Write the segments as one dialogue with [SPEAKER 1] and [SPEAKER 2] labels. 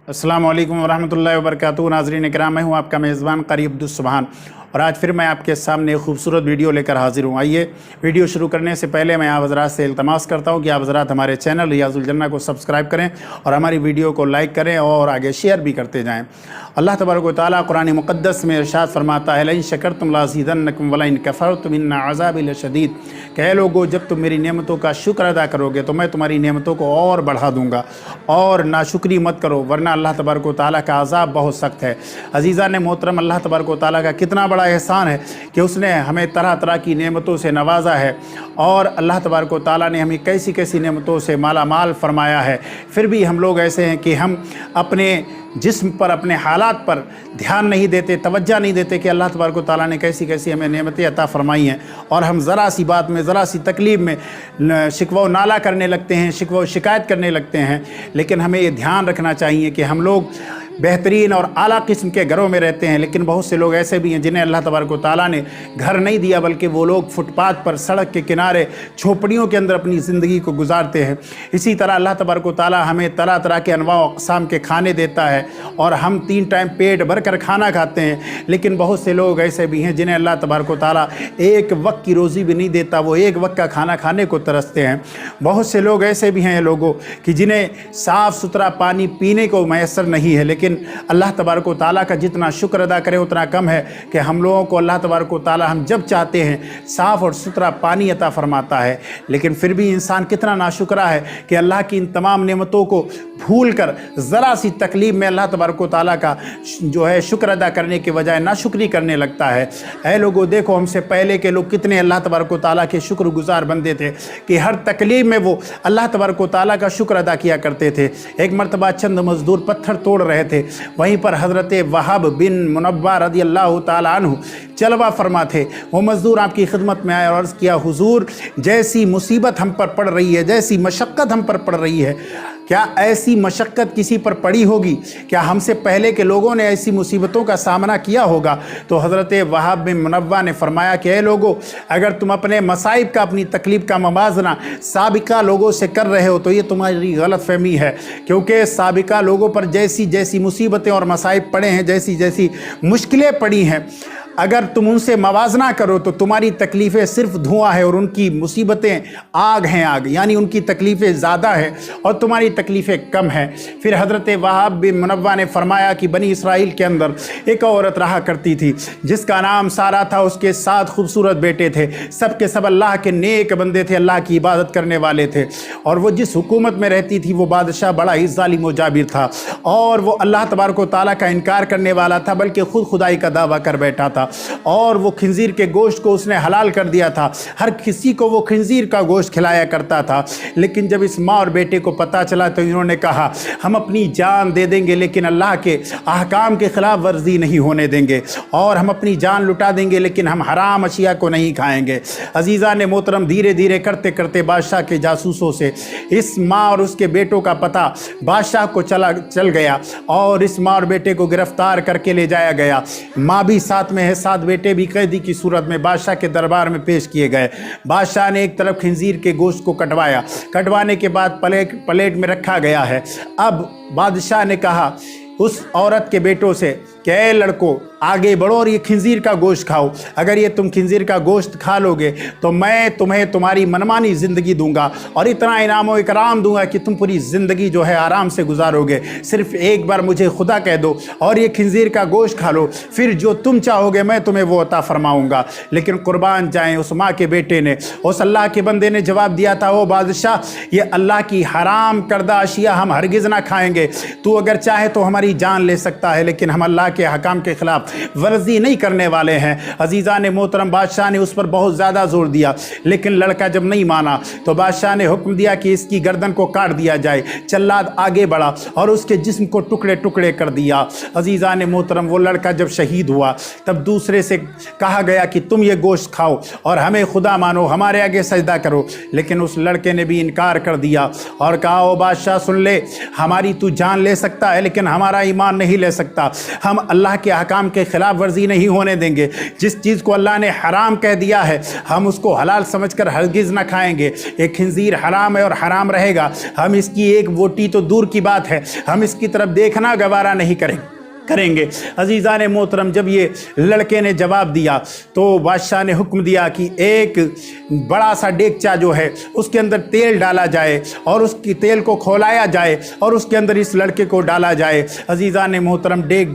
[SPEAKER 1] अस्सलाम वालेकुम वरहमतुल्लाहि वबरकातुहू। नाज़रीन किराम, मैं हूँ आपका मेज़बान कारी अब्दुस्सुबहान और आज फिर मैं आपके सामने एक खूबसूरत वीडियो लेकर हाज़िर हूँ। आइए वीडियो शुरू करने से पहले मैं आप हज़रात से इल्तमास करता हूँ कि आप हज़रात हमारे चैनल रियाज़ुल जन्ना को सब्सक्राइब करें और हमारी वीडियो को लाइक करें और आगे शेयर भी करते जाएँ। अल्लाह तबारक व तआला कुरान मुक़द्दस में इरशाद फरमाता है, लइन शकरतुम लाज़ीदन्नकुम वलइन कफ़रतुम इन्न अज़ाबी लशदीद। कह लोगो, जब तुम मेरी नेमतों का शुक्र अदा करोगे तो मैं तुम्हारी नेमतों को और बढ़ा दूँगा, और नाशुक्री मत करो वरना अल्लाह तबारक व तआला का अज़ाब बहुत सख्त है। अज़ीज़ा ने मोहतरम, अल्लाह तबारक व तआला का कितना बड़ा एहसान है कि उसने हमें तरह तरह की नेमतों से नवाजा है और अल्लाह तबारक व तआला ने हमें कैसी कैसी नेमतों से माला माल फरमाया है। फिर भी हम लोग ऐसे हैं कि हम अपने जिस्म पर, अपने हालात पर ध्यान नहीं देते, तवज्जो नहीं देते कि अल्लाह तबारक व तआला ने कैसी कैसी हमें नेमतें अता फ़रमाई हैं, और हम ज़रा सी बात में, ज़रा सी तकलीफ़ में शिकवा नाला करने लगते हैं, शिकवा शिकायत करने लगते हैं। लेकिन हमें ये ध्यान रखना चाहिए कि हम लोग बेहतरीन और आला किस्म के घरों में रहते हैं, लेकिन बहुत से लोग ऐसे भी हैं जिन्हें अल्लाह तबारक व तआला ने घर नहीं दिया, बल्कि वो लोग फुटपाथ पर, सड़क के किनारे, झोपड़ियों के अंदर अपनी ज़िंदगी को गुजारते हैं। इसी तरह अल्लाह तबारक व तआला हमें तरह तरह के अनवा अक़साम के खाने देता है और हम 3 टाइम पेट भर कर खाना खाते हैं, लेकिन बहुत से लोग ऐसे भी हैं जिन्हें अल्लाह तबारक व तआला एक वक्त की रोज़ी भी नहीं देता, वो एक वक्त का खाना खाने को तरसते हैं। बहुत से लोग ऐसे भी हैं लोगों कि जिन्हें साफ़ सुथरा पानी पीने को मैसर नहीं है, लेकिन अल्लाह तबारक व तआला का जितना शुक्र अदा करें उतना कम है कि हम लोगों को अल्लाह तबारक व तआला हम जब चाहते हैं साफ़ और सुथरा पानी अता फ़रमाता है। लेकिन फिर भी इंसान कितना नाशुक्रा है कि अल्लाह की इन तमाम नेमतों को भूल कर ज़रा सी तकलीफ़ में अल्लाह तबारक व तआला का जो है शुक्र अदा करने के बजाय नाशुक्री करने लगता है। ऐ लोगों, देखो हमसे पहले के लोग कितने अल्लाह तबारक व तआला के शुक्रगुज़ार बंदे थे कि हर तकलीफ़ में वो अल्लाह तबारक व तआला का शुक्र अदा किया करते थे। एक मरतबा चंद मज़दूर पत्थर तोड़ रहे थे, वहीं पर हज़रत वहाब बिन मुनब्बा रज़ी अल्लाह तआला अन्हु जलवा फरमा थे। वो मज़दूर आपकी खिदमत में आए और अर्ज़ किया, हुज़ूर, जैसी मुसीबत हम पर पड़ रही है, जैसी मशक्क़त हम पर पड़ रही है, क्या ऐसी मशक्क़त किसी पर पड़ी होगी? क्या हमसे पहले के लोगों ने ऐसी मुसीबतों का सामना किया होगा? तो हज़रत वहाब बिन मुनव्वा ने फरमाया कि ऐ लोगों, अगर तुम अपने मसाइब का, अपनी तकलीफ़ का मवाज़ना साबिका लोगों से कर रहे हो तो ये तुम्हारी गलत फहमी है, क्योंकि साबिका लोगों पर जैसी जैसी मुसीबतें और मसाइब पड़े हैं, जैसी जैसी मुश्किलें पड़ी हैं, अगर तुम उनसे मवाजना करो तो तुम्हारी तकलीफ़ें सिर्फ धुआं है और उनकी मुसीबतें आग हैं, आग, यानी उनकी तकलीफ़ें ज़्यादा है और तुम्हारी तकलीफ़ें कम है। फिर हज़रत वहाब बिन मुनव्वा ने फरमाया कि बनी इसराइल के अंदर एक औरत रहा करती थी जिसका नाम सारा था, उसके 7 खूबसूरत बेटे थे, सब के सब अल्लाह के नेक बंदे थे, अल्लाह की इबादत करने वाले थे, और वो जिस हुकूमत में रहती थी वो बादशाह बड़ा ही ज़ालिम व जाबिर था और वो अल्लाह तबारक व तआला का इनकार करने वाला था, बल्कि खुद खुदाई का दावा कर बैठा था और वो खिंजीर के गोश्त को उसने हलाल कर दिया था। हर किसी को वो खिंजीर का गोश्त खिलाया करता था। लेकिन जब इस माँ और बेटे को पता चला तो इन्होंने कहा, हम अपनी जान दे देंगे लेकिन अल्लाह के अहकाम के ख़िलाफ़ वर्जी नहीं होने देंगे, और हम अपनी जान लुटा देंगे लेकिन हम हराम अशिया को नहीं खाएंगे। अजीज़ा ने मोहतरम, धीरे धीरे करते करते बादशाह के जासूसों से इस माँ और उसके बेटों का पता बादशाह को चल गया और इस माँ और बेटे को गिरफ्तार करके ले जाया गया। माँ भी साथ में है, 7 बेटे भी कैदी की सूरत में बादशाह के दरबार में पेश किए गए। बादशाह ने एक तरफ खिंजीर के गोश्त को कटवाया, कटवाने के बाद प्लेट में रखा गया है। अब बादशाह ने कहा उस औरत के बेटों से कि ऐ लड़कों, आगे बढ़ो और ये खिंजीर का गोश्त खाओ। अगर ये तुम खिंजीर का गोश्त खा लोगे तो मैं तुम्हें तुम्हारी मनमानी ज़िंदगी दूंगा और इतना इनाम व इकराम दूंगा कि तुम पूरी ज़िंदगी जो है आराम से गुजारोगे। सिर्फ एक बार मुझे खुदा कह दो और ये खिंजीर का गोश्त खा लो, फिर जो तुम चाहोगे मैं तुम्हें वो अता फरमाऊँगा। लेकिन कुर्बान जाएँ, उस माँ के बेटे ने, उस अल्लाह के बंदे ने जवाब दिया था, ओ बादशाह, ये अल्लाह की हराम करदा अशिया हम हरगिज़ ना खाएँगे। तू अगर चाहे तो हमारी जान ले सकता है, लेकिन हम अल्लाह के हकाम के ख़िलाफ़ वर्जी नहीं करने वाले हैं। अजीज़ा ने मोहतरम, बादशाह ने उस पर बहुत ज़्यादा ज़ोर दिया, लेकिन लड़का जब नहीं माना तो बादशाह ने हुक्म दिया कि इसकी गर्दन को काट दिया जाए। जल्लाद आगे बढ़ा और उसके जिस्म को टुकड़े टुकड़े कर दिया। अजीज़ा ने मोहतरम, वो लड़का जब शहीद हुआ तब दूसरे से कहा गया कि तुम ये गोश्त खाओ और हमें खुदा मानो, हमारे आगे सजदा करो। लेकिन उस लड़के ने भी इनकार कर दिया और कहा, ओ बादशाह सुन ले, हमारी तू जान ले सकता है लेकिन हमारा ईमान नहीं ले सकता। हम अल्लाह के अहकाम के ख़िलाफ़ वर्जी नहीं होने देंगे। जिस चीज़ को अल्लाह ने हराम कह दिया है हम उसको हलाल समझकर हरगिज़ ना खाएंगे। एक खिंजीर हराम है और हराम रहेगा, हम इसकी एक बोटी तो दूर की बात है, हम इसकी तरफ देखना गवारा नहीं करेंगे। अजीज़ान मोहतरम, जब ये लड़के ने जवाब दिया तो बादशाह ने हुक्म दिया कि एक बड़ा सा डेगचा जो है उसके अंदर तेल डाला जाए और उसकी तेल को खौलाया जाए और उसके अंदर इस लड़के को डाला जाए। अजीज़ान मोहतरम, डेग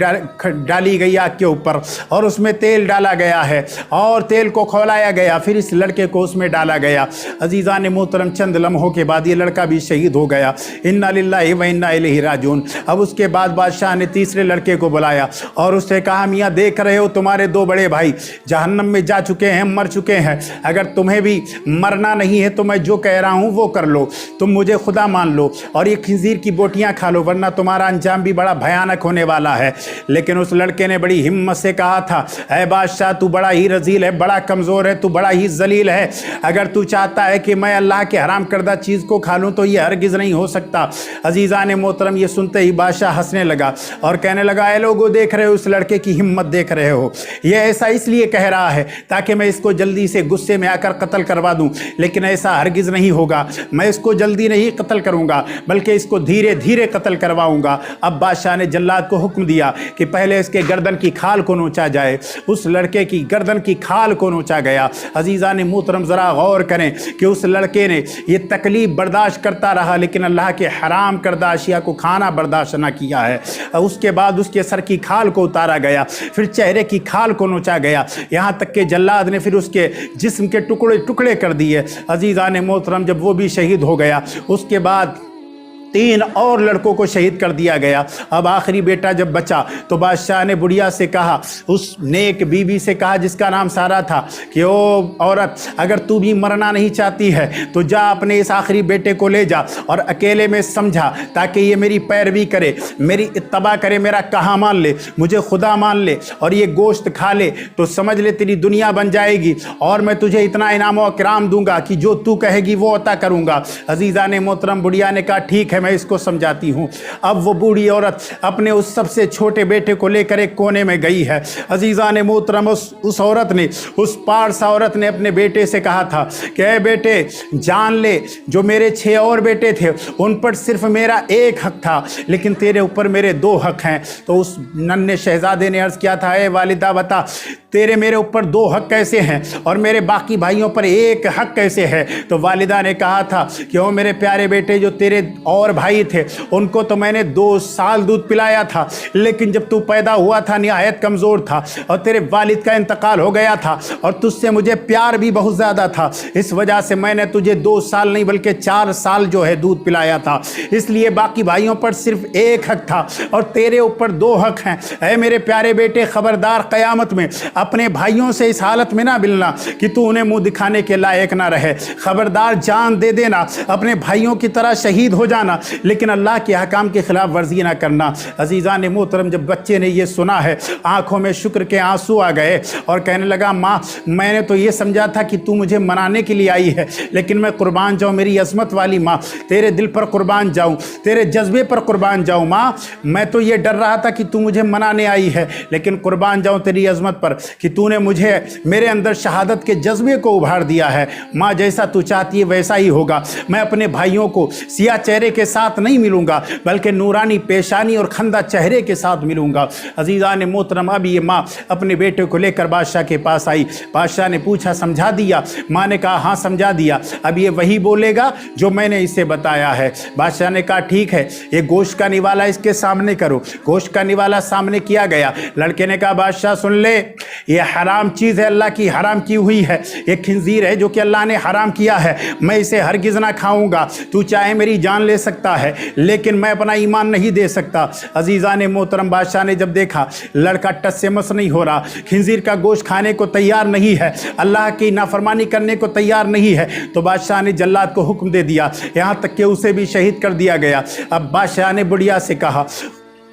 [SPEAKER 1] डाली गई आग के ऊपर और उसमें तेल डाला गया है और तेल को खौलाया गया, फिर इस लड़के को उसमें डाला गया। अजीज़ान मोहतरम, चंद लम्हों के बाद ये लड़का भी शहीद हो गया। इन्ना लिल्लाहि व इन्ना इलैहि राजिऊन। अब उसके बाद बादशाह ने तीसरे लड़के को बुलाया और उससे कहा, मियाँ देख रहे हो तुम्हारे दो बड़े भाई जहन्नम में जा चुके हैं, मर चुके हैं, अगर तुम्हें भी मरना नहीं है तो मैं जो कह रहा हूँ वो कर लो, तुम मुझे खुदा मान लो और ये खिंजीर की बोटियाँ खा लो, वरना तुम्हारा अंजाम भी बड़ा भयानक होने वाला है। लेकिन उस लड़के ने बड़ी हिम्मत से कहा था, ऐ बादशाह तू बड़ा ही रजील है, बड़ा कमज़ोर है, तू बड़ा ही जलील है, अगर तू चाहता है कि मैं अल्लाह के हराम करदा चीज़ को खा लूँ तो ये हरगिज़ नहीं हो सकता। अजीज़ान मोहतरम, ये सुनते ही बादशाह हंसने लगा और कहने लगा, ऐ लोगों देख रहे हो उस लड़के की हिम्मत देख रहे हो, ये ऐसा इसलिए कह रहा है ताकि मैं इसको जल्दी से गुस्से में आकर कत्ल करवा दूं, लेकिन ऐसा हरगिज़ नहीं होगा, मैं इसको जल्दी नहीं कत्ल करूंगा बल्कि इसको धीरे धीरे कत्ल करवाऊंगा। अब बादशाह ने जल्लाद को हुक्म दिया कि पहले इसके गर्दन की खाल को नोचा जाए। उस लड़के की गर्दन की खाल को नोचा गया। अजीज़ान मोहतरम, ज़रा गौर करें कि उस लड़के ने ये तकलीफ़ बर्दाश्त करता रहा लेकिन अल्लाह के हराम करदा अशिया को खाना बर्दाश्त ना किया है। उसके बाद उसके सर की खाल को उतारा गया, फिर चेहरे की खाल को नोचा गया, यहाँ तक कि जल्लाद ने फिर उसके जिस्म के टुकड़े टुकड़े कर दिए। अजीज़ान मोहतरम, जब वो भी शहीद हो गया उसके बाद 3 और लड़कों को शहीद कर दिया गया। अब आखिरी बेटा जब बचा तो बादशाह ने बुढ़िया से कहा, उस नेक बीवी से कहा जिसका नाम सारा था, कि ओ औरत, अगर तू भी मरना नहीं चाहती है तो जा अपने इस आखिरी बेटे को ले जा और अकेले में समझा ताकि ये मेरी पैरवी करे, मेरी इत्तबा करे, मेरा कहा मान ले, मुझे खुदा मान ले और ये गोश्त खा ले तो समझ ले तेरी दुनिया बन जाएगी और मैं तुझे इतना इनाम और इकराम दूंगा कि जो तू कहेगी वो अता करूँगा। अजीज़ान मोहतरम, बुढ़िया ने कहा ठीक है मैं इसको समझाती हूँ। अब वो बूढ़ी औरत अपने उस सबसे छोटे बेटे को लेकर एक कोने में गई है। अजीज़ान मोहतरम, उस औरत ने, उस पारसा औरत ने अपने बेटे से कहा था कि ऐ बेटे जान ले, जो मेरे 6 और बेटे थे उन पर सिर्फ मेरा 1 हक था लेकिन तेरे ऊपर मेरे 2 हक हैं। तो उस नन्हे शहजादे ने अर्ज़ किया था, ऐ वालिदा बता तेरे मेरे ऊपर 2 हक कैसे हैं और मेरे बाकी भाइयों पर 1 हक कैसे है। तो वालिदा ने कहा था कि ओ मेरे प्यारे बेटे, जो तेरे और भाई थे उनको तो मैंने 2 साल दूध पिलाया था, लेकिन जब तू पैदा हुआ था निहायत कमज़ोर था और तेरे वालिद का इंतकाल हो गया था और तुझसे मुझे प्यार भी बहुत ज़्यादा था, इस वजह से मैंने तुझे 2 साल नहीं बल्कि 4 साल जो है दूध पिलाया था, इसलिए बाकी भाइयों पर सिर्फ 1 हक था और तेरे ऊपर 2 हक हैं। ऐ मेरे प्यारे बेटे, खबरदार क़यामत में अपने भाइयों से इस हालत में ना मिलना कि तू उन्हें मुंह दिखाने के लायक ना रहे, खबरदार जान दे देना, अपने भाइयों की तरह शहीद हो जाना, लेकिन अल्लाह के अहकाम के खिलाफ वर्जी ना करना। अजीज़ान मोहतरम, जब बच्चे ने ये सुना है आंखों में शुक्र के आंसू आ गए और कहने लगा, माँ मैंने तो ये समझा था कि तू मुझे मनाने के लिए आई है, लेकिन मैं कुर्बान जाऊँ, मेरी अज़मत वाली माँ, तेरे दिल पर कुर्बान जाऊँ, तेरे जज्बे पर कुर्बान जाऊँ। माँ मैं तो ये डर रहा था कि तू मुझे मनाने आई है, लेकिन कुर्बान जाऊँ तेरी अज़मत पर कि तूने मुझे मेरे अंदर शहादत के जज्बे को उभार दिया है। माँ जैसा तू चाहती है वैसा ही होगा, मैं अपने भाइयों को सिया चेहरे के साथ नहीं मिलूंगा बल्कि नूरानी पेशानी और खंदा चेहरे के साथ मिलूंगा। अजीज़ान मोहतरम, अब ये माँ अपने बेटे को लेकर बादशाह के पास आई। बादशाह ने पूछा, समझा दिया? माँ ने कहा, हाँ समझा दिया, अब ये वही बोलेगा जो मैंने इसे बताया है। बादशाह ने कहा, ठीक है, ये गोश्त का निवाला इसके सामने करो। गोश्त का निवाला सामने किया गया। लड़के ने कहा, बादशाह सुन ले, ये हराम चीज़ है, अल्लाह की हराम की हुई है, ये खिंजीर है जो कि अल्लाह ने हराम किया है, मैं इसे हरगिज़ ना खाऊंगा। तू चाहे मेरी जान ले सकता है लेकिन मैं अपना ईमान नहीं दे सकता। अजीज़ान मोहतरम, बादशाह ने जब देखा लड़का टस से मस नहीं हो रहा, खिंजीर का गोश्त खाने को तैयार नहीं है, अल्लाह की नाफरमानी करने को तैयार नहीं है, तो बादशाह ने जल्लाद को हुक्म दे दिया, यहाँ तक कि उसे भी शहीद कर दिया गया। अब बादशाह ने बुढ़िया से कहा,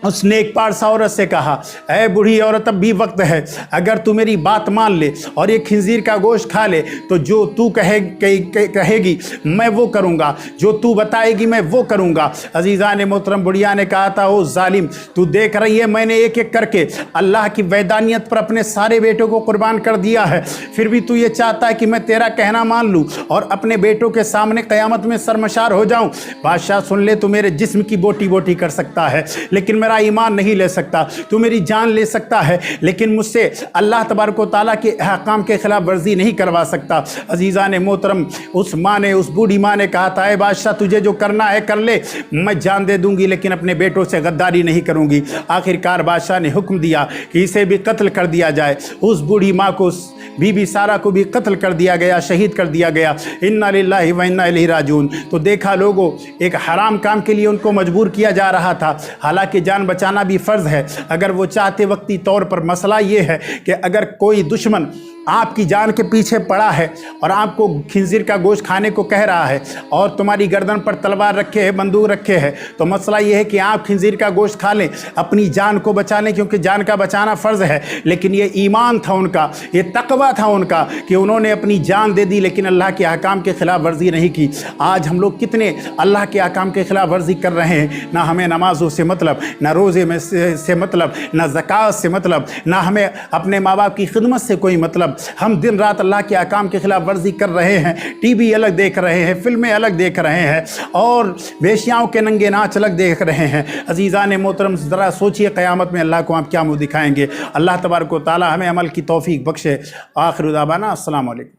[SPEAKER 1] उस नेक पारसा औरत से कहा, ऐ बूढ़ी औरत अब भी वक्त है, अगर तू मेरी बात मान ले और ये खिंजीर का गोश्त खा ले तो जो तू कहेगी मैं वो करूँगा, जो तू बताएगी मैं वो करूँगा। अजीज़ा ने मोहतरम बुढ़िया ने कहा था, ओ जालिम, तू देख रही है मैंने एक एक करके अल्लाह की वैदानियत पर अपने सारे बेटों को कुर्बान कर दिया है, फिर भी तू ये चाहता है कि मैं तेरा कहना मान लूँ और अपने बेटों के सामने क़यामत में शर्मसार हो जाऊँ। बादशाह सुन ले, तू मेरे जिस्म की बोटी बोटी कर सकता है लेकिन मेरा ईमान नहीं ले सकता, तू मेरी जान ले सकता है लेकिन मुझसे अल्लाह तबारक व तआला के अहकाम के खिलाफ वर्जी नहीं करवा सकता। अजीज़ा ने मोहतरम उस माँ ने, उस बूढ़ी माँ ने कहा था, ऐ बादशाह तुझे जो करना है कर ले, मैं जान दे दूंगी लेकिन अपने बेटों से गद्दारी नहीं करूंगी। आखिरकार बादशाह ने हुक्म दिया कि इसे भी कत्ल कर दिया जाए। उस बूढ़ी माँ को, उस बीबी सारा को भी कत्ल कर दिया गया, शहीद कर दिया गया। इन्ना लिल्लाहि व इन्ना इलैहि राजिऊन। तो देखा लोगों, एक हराम काम के लिए उनको मजबूर किया जा रहा था, हालांकि जान बचाना भी फ़र्ज़ है अगर वो चाहते वक्ती तौर पर। मसला ये है कि अगर कोई दुश्मन आपकी जान के पीछे पड़ा है और आपको खिंजीर का गोश्त खाने को कह रहा है और तुम्हारी गर्दन पर तलवार रखे है, बंदूक रखे है, तो मसला ये है कि आप खिंजीर का गोश्त खा लें अपनी जान को बचा लें, क्योंकि जान का बचाना फ़र्ज़ है। लेकिन ये ईमान था उनका, ये तकवा था उनका कि उन्होंने अपनी जान दे दी लेकिन अल्लाह के अहकाम के ख़िलाफ़ वर्जी नहीं की। आज हम लोग कितने अल्लाह के अहकाम के ख़िलाफ़ वर्जी कर रहे हैं। ना हमें नमाज़ों से मतलब, ना रोज़े में से मतलब, ना ज़कात से मतलब, ना हमें अपने माँ बाप की खिदमत से कोई मतलब। हम दिन रात अल्लाह के अहकाम के खिलाफ वर्जी कर रहे हैं, टीवी अलग देख रहे हैं, फिल्में अलग देख रहे हैं और वेश्याओं के नंगे नाच अलग देख रहे हैं। अजीज़ा ने मोहतरम, ज़रा सोचिए क़यामत में अल्लाह को आप क्या मुँह दिखाएंगे। अल्लाह तबारक व तआला हमें अमल की तौफीक बख्शे। आखिर दावाना अस्सलामु अलैकुम।